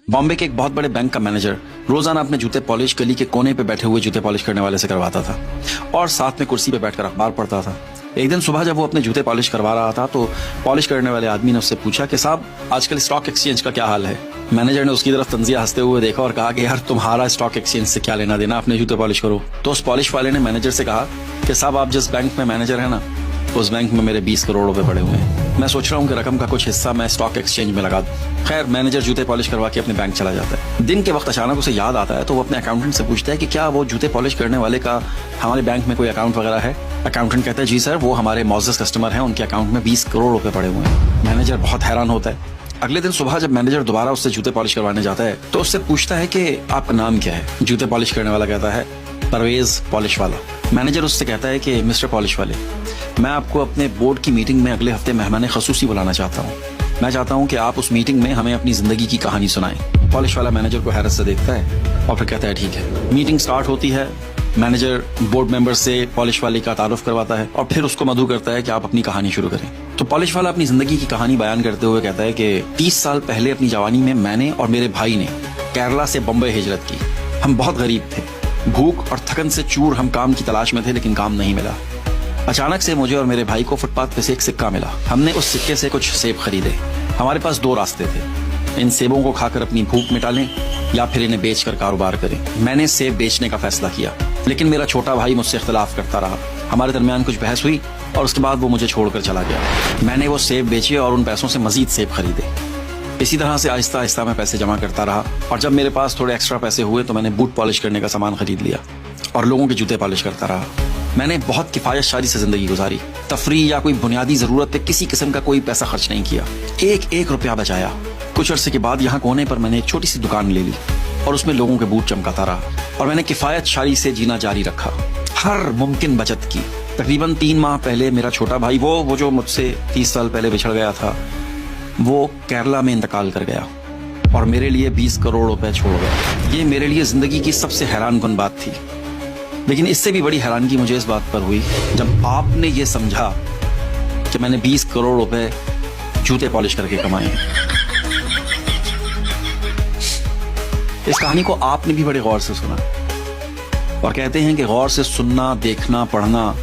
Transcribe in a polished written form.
बॉम्बे के एक बहुत बड़े बैंक का मैनेजर रोजाना अपने जूते पॉलिश गली के कोने पे बैठे हुए जूते पॉलिश करने वाले से करवाता था और साथ में कुर्सी पे बैठकर अखबार पढ़ता था। एक दिन सुबह जब वो अपने जूते पॉलिश करवा रहा था तो पॉलिश करने वाले आदमी ने उससे पूछा कि साहब आजकल स्टॉक एक्सचेंज का क्या हाल है। मैनेजर ने उसकी तरफ तंजिया हंसते हुए देखा और कहा कि यार तुम्हारा स्टॉक एक्सचेंज से क्या लेना देना, अपने जूते पॉलिश करो। तो उस पॉलिश वाले ने मैनेजर से कहा कि साहब आप जिस बैंक में मैनेजर है ना, उस बैंक में मेरे 20 करोड़ रुपए पड़े हुए हैं। मैं सोच रहा हूँ कि रकम का कुछ हिस्सा मैं स्टॉक एक्सचेंज में लगा दूं। खैर मैनेजर जूते पॉलिश करवा के अपने बैंक चला जाता है। दिन के वक्त अचानक उसे याद आता है तो वो अपने अकाउंटेंट से पूछता है कि क्या वो जूते पॉलिश करने वाले का हमारे बैंक में कोई अकाउंट वगैरह है। अकाउंटेंट कहता है जी सर, वो हमारे मौजूद कस्टमर हैं, उनके अकाउंट में 20 करोड़ रुपए पड़े हुए हैं। मैनेजर बहुत हैरान होता है। अगले दिन सुबह जब मैनेजर दोबारा उससे जूते पॉलिश करवाने जाता है तो उससे पूछता है कि आपका नाम क्या है। जूते पॉलिश करने वाला कहता है परवेज पॉलिश वाला। मैनेजर उससे कहता है कि मिस्टर पॉलिश वाले, मैं आपको अपने बोर्ड की मीटिंग में अगले हफ्ते मेहमान खसूसी बुलाना चाहता हूँ। मैं चाहता हूँ कि आप उस मीटिंग में हमें अपनी जिंदगी की कहानी सुनाएं। पॉलिश वाला मैनेजर को हैरत से देखता है और फिर कहता है ठीक है। मीटिंग स्टार्ट होती है। मैनेजर बोर्ड मेंबर से पॉलिश वाले का तारुफ करवाता है और फिर उसको मधु करता है कि आप अपनी कहानी शुरू करें। तो पॉलिश वाला अपनी जिंदगी की कहानी बयान करते हुए कहता है कि 30 साल पहले अपनी जवानी में मैंने और मेरे भाई ने केरला से बम्बई हिजरत की। हम बहुत गरीब थे, भूख और थकन से चूर हम काम की तलाश में थे, लेकिन काम नहीं मिला। अचानक से मुझे और मेरे भाई को फुटपाथ पे से एक सिक्का मिला। हमने उस सिक्के से कुछ सेब खरीदे। हमारे पास 2 रास्ते थे, इन सेबों को खाकर अपनी भूख मिटा लें या फिर इन्हें बेचकर कारोबार करें। मैंने सेब बेचने का फैसला किया, लेकिन मेरा छोटा भाई मुझसे इख्तिलाफ करता रहा। हमारे दरमियान कुछ बहस हुई और उसके बाद वो मुझे छोड़कर चला गया। मैंने वो सेब बेचे और उन पैसों से मजीद सेब खरीदे। इसी तरह से आहिस्ता आहिस्ता मैं पैसे जमा करता रहा और जब मेरे पास थोड़े एक्स्ट्रा पैसे हुए तो मैंने बूट पॉलिश करने का सामान खरीद लिया और लोगों के जूते पॉलिश करता रहा। मैंने बहुत किफायतशारी से जिंदगी गुजारी। तफरीह या कोई बुनियादी जरूरत पे किसी किस्म का कोई पैसा खर्च नहीं किया। एक रुपया बचाया। कुछ अरसे के बाद यहाँ कोने पर मैंने एक छोटी सी दुकान ले ली और उसमें लोगों के बूट चमकाता रहा और मैंने किफायतशारी से जीना जारी रखा, हर मुमकिन बचत की। तकरीबन 3 माह पहले मेरा छोटा भाई वो जो मुझसे 30 साल पहले बिछड़ गया था, वो केरला में इंतकाल कर गया और मेरे लिए 20 करोड़ रुपए छोड़ गया। ये मेरे लिए जिंदगी की सबसे हैरानकुन बात थी। लेकिन इससे भी बड़ी हैरानगी मुझे इस बात पर हुई जब आपने ये समझा कि मैंने 20 करोड़ रुपए जूते पॉलिश करके कमाए हैं। इस कहानी को आपने भी बड़े गौर से सुना और कहते हैं कि गौर से सुनना, देखना, पढ़ना